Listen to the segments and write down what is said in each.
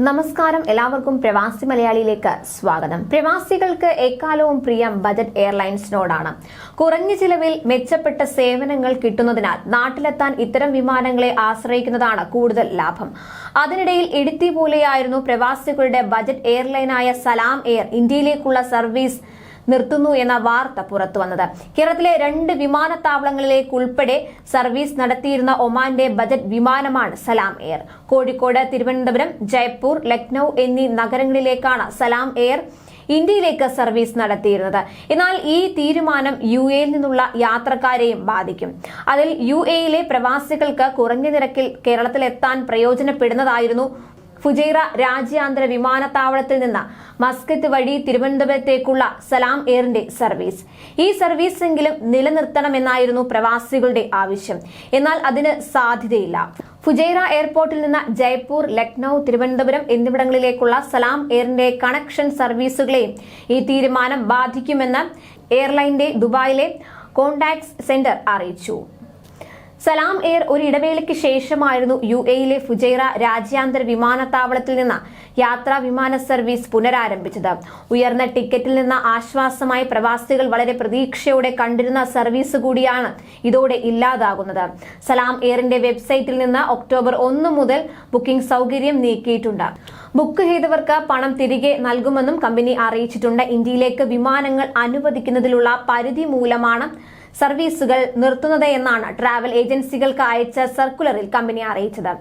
നമസ്കാരം, എല്ലാവർക്കും പ്രവാസി മലയാളിയിലേക്ക് സ്വാഗതം. പ്രവാസികൾക്ക് എക്കാലവും പ്രിയം ബജറ്റ് എയർലൈൻസിനോടാണ്. കുറഞ്ഞ ചിലവിൽ മെച്ചപ്പെട്ട സേവനങ്ങൾ കിട്ടുന്നതിനാൽ നാട്ടിലെത്താൻ ഇത്തരം വിമാനങ്ങളെ ആശ്രയിക്കുന്നതാണ് കൂടുതൽ ലാഭം. അതിനിടയിൽ ഇടുത്തി പോലെയായിരുന്നു പ്രവാസികളുടെ ബജറ്റ് എയർലൈനായ സലാം എയർ ഇന്ത്യയിലേക്കുള്ള സർവീസ് നിർത്തുന്നു എന്ന വാർത്ത പുറത്തുവന്നത്. കേരളത്തിലെ 2 വിമാനത്താവളങ്ങളിലേക്ക് ഉൾപ്പെടെ സർവീസ് നടത്തിയിരുന്ന ഒമാന്റെ ബജറ്റ് വിമാനമാണ് സലാം എയർ. കോഴിക്കോട്, തിരുവനന്തപുരം, ജയ്പൂർ, ലക്നൌ എന്നീ നഗരങ്ങളിലേക്കാണ് സലാം എയർ ഇന്ത്യയിലേക്ക് സർവീസ് നടത്തിയിരുന്നത്. എന്നാൽ ഈ തീരുമാനം UAE-യിൽ നിന്നുള്ള യാത്രക്കാരെയും ബാധിക്കും. അതിൽ UAE-യിലെ പ്രവാസികൾക്ക് കുറഞ്ഞ നിരക്കിൽ കേരളത്തിലെത്താൻ പ്രയോജനപ്പെടുന്നതായിരുന്നു ഫുജൈറ രാജ്യാന്തര വിമാനത്താവളത്തിൽ നിന്ന് മസ്കത്ത് വഴി തിരുവനന്തപുരത്തേക്കുള്ള സലാം എയറിന്റെ സർവീസ്. ഈ സർവീസെങ്കിലും നിലനിർത്തണമെന്നായിരുന്നു പ്രവാസികളുടെ ആവശ്യം. എന്നാൽ അതിന് സാധ്യതയില്ല. ഫുജൈറ എയർപോർട്ടിൽ നിന്ന് ജയ്പൂർ, ലക്നൌ, തിരുവനന്തപുരം എന്നിവിടങ്ങളിലേക്കുള്ള സലാം എയറിന്റെ കണക്ഷൻ സർവീസുകളെയും ഈ തീരുമാനം ബാധിക്കുമെന്ന് എയർലൈനിന്റെ ദുബായിലെ കോണ്ടാക്ട് സെന്റർ അറിയിച്ചു. സലാം എയർ ഒരു ഇടവേളയ്ക്ക് ശേഷമായിരുന്നു UAE-യിലെ ഫുജൈറ രാജ്യാന്തര വിമാനത്താവളത്തിൽ നിന്ന് യാത്രാ വിമാന സർവീസ് പുനരാരംഭിച്ചത്. ഉയർന്ന ടിക്കറ്റിൽ നിന്ന് ആശ്വാസമായി പ്രവാസികൾ വളരെ പ്രതീക്ഷയോടെ കണ്ടിരുന്ന സർവീസ് കൂടിയാണ് ഇതോടെ ഇല്ലാതാകുന്നത്. സലാം എയറിന്റെ വെബ്സൈറ്റിൽ നിന്ന് ഒക്ടോബർ 1 മുതൽ ബുക്കിംഗ് സൗകര്യം നീക്കിയിട്ടുണ്ട്. ബുക്ക് ചെയ്തവർക്ക് പണം തിരികെ നൽകുമെന്നും കമ്പനി അറിയിച്ചിട്ടുണ്ട്. ഇന്ത്യയിലേക്ക് വിമാനങ്ങൾ അനുവദിക്കുന്നതിലുള്ള പരിധി മൂലമാണ് സർവീസുകൾ നിർത്തുന്നത് എന്നാണ് ട്രാവൽ ഏജൻസികൾക്ക് അയച്ച സർക്കുലറിൽ കമ്പനി അറിയിച്ചത്.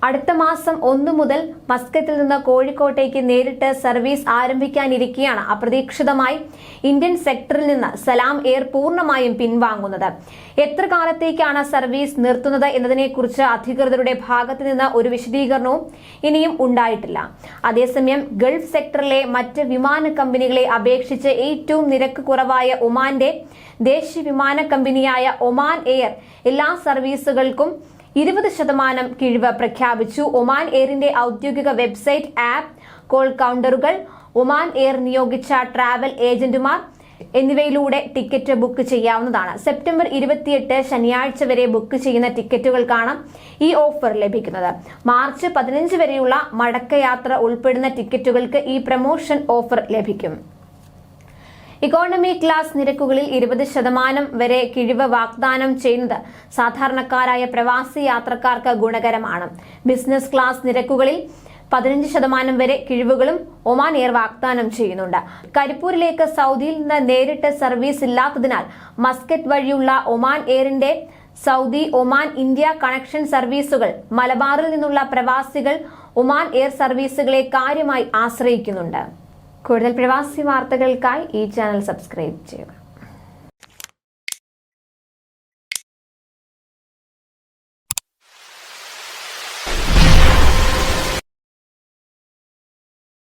അടുത്ത മാസം 1 മുതൽ മസ്കത്തിൽ നിന്ന് കോഴിക്കോട്ടേക്ക് നേരിട്ട് സർവീസ് ആരംഭിക്കാനിരിക്കെയാണ് അപ്രതീക്ഷിതമായി ഇന്ത്യൻ സെക്ടറിൽ നിന്ന് സലാം എയർ പൂർണ്ണമായും പിൻവാങ്ങുന്നത്. എത്ര കാലത്തേക്കാണ് സർവീസ് നിർത്തുന്നത് എന്നതിനെക്കുറിച്ച് അധികൃതരുടെ ഭാഗത്ത് നിന്ന് ഒരു വിശദീകരണവും ഇനിയും ഉണ്ടായിട്ടില്ല. അതേസമയം ഗൾഫ് സെക്ടറിലെ മറ്റ് വിമാന കമ്പനികളെ അപേക്ഷിച്ച് ഏറ്റവും നിരക്ക് കുറവായ ഒമാന്റെ ദേശീയ വിമാന കമ്പനിയായ ഒമാൻ എയർ എല്ലാ സർവീസുകൾക്കും 20% കിഴിവ് പ്രഖ്യാപിച്ചു. ഒമാൻ എയറിന്റെ ഔദ്യോഗിക വെബ്സൈറ്റ്, ആപ്പ്, കോൾ കൗണ്ടറുകൾ, ഒമാൻ എയർ നിയോഗിച്ച ട്രാവൽ ഏജന്റുമാർ എന്നിവയിലൂടെ ടിക്കറ്റ് ബുക്ക് ചെയ്യാവുന്നതാണ്. സെപ്റ്റംബർ 28 ശനിയാഴ്ച വരെ ബുക്ക് ചെയ്യുന്ന ടിക്കറ്റുകൾക്കാണ് ഈ ഓഫർ ലഭിക്കുന്നത്. മാർച്ച് 15 വരെയുള്ള മടക്കയാത്ര ഉൾപ്പെടുന്ന ടിക്കറ്റുകൾക്ക് ഈ പ്രമോഷൻ ഓഫർ ലഭിക്കും. ഇക്കോണമി ക്ലാസ് നിരക്കുകളിൽ 20% വരെ കിഴിവ് വാഗ്ദാനം ചെയ്യുന്നത് സാധാരണക്കാരായ പ്രവാസി യാത്രക്കാർക്ക് ഗുണകരമാണ്. ബിസിനസ് ക്ലാസ് നിരക്കുകളിൽ 15% വരെ കിഴിവുകളും ഒമാൻ എയർ വാഗ്ദാനം ചെയ്യുന്നുണ്ട്. കരിപ്പൂരിലേക്ക് സൗദിയിൽ നിന്ന് നേരിട്ട് സർവീസ് ഇല്ലാത്തതിനാൽ മസ്കറ്റ് വഴിയുള്ള ഒമാൻ എയറിന്റെ സൗദി, ഒമാൻ, ഇന്ത്യ കണക്ഷൻ സർവീസുകൾ മലബാറിൽ നിന്നുള്ള പ്രവാസികൾ ഒമാൻ എയർ സർവീസുകളെ കാര്യമായി ആശ്രയിക്കുന്നുണ്ട്. കൂടുതൽ പ്രവാസി വാർത്തകൾക്കായി ഈ ചാനൽ സബ്സ്ക്രൈബ് ചെയ്യുക.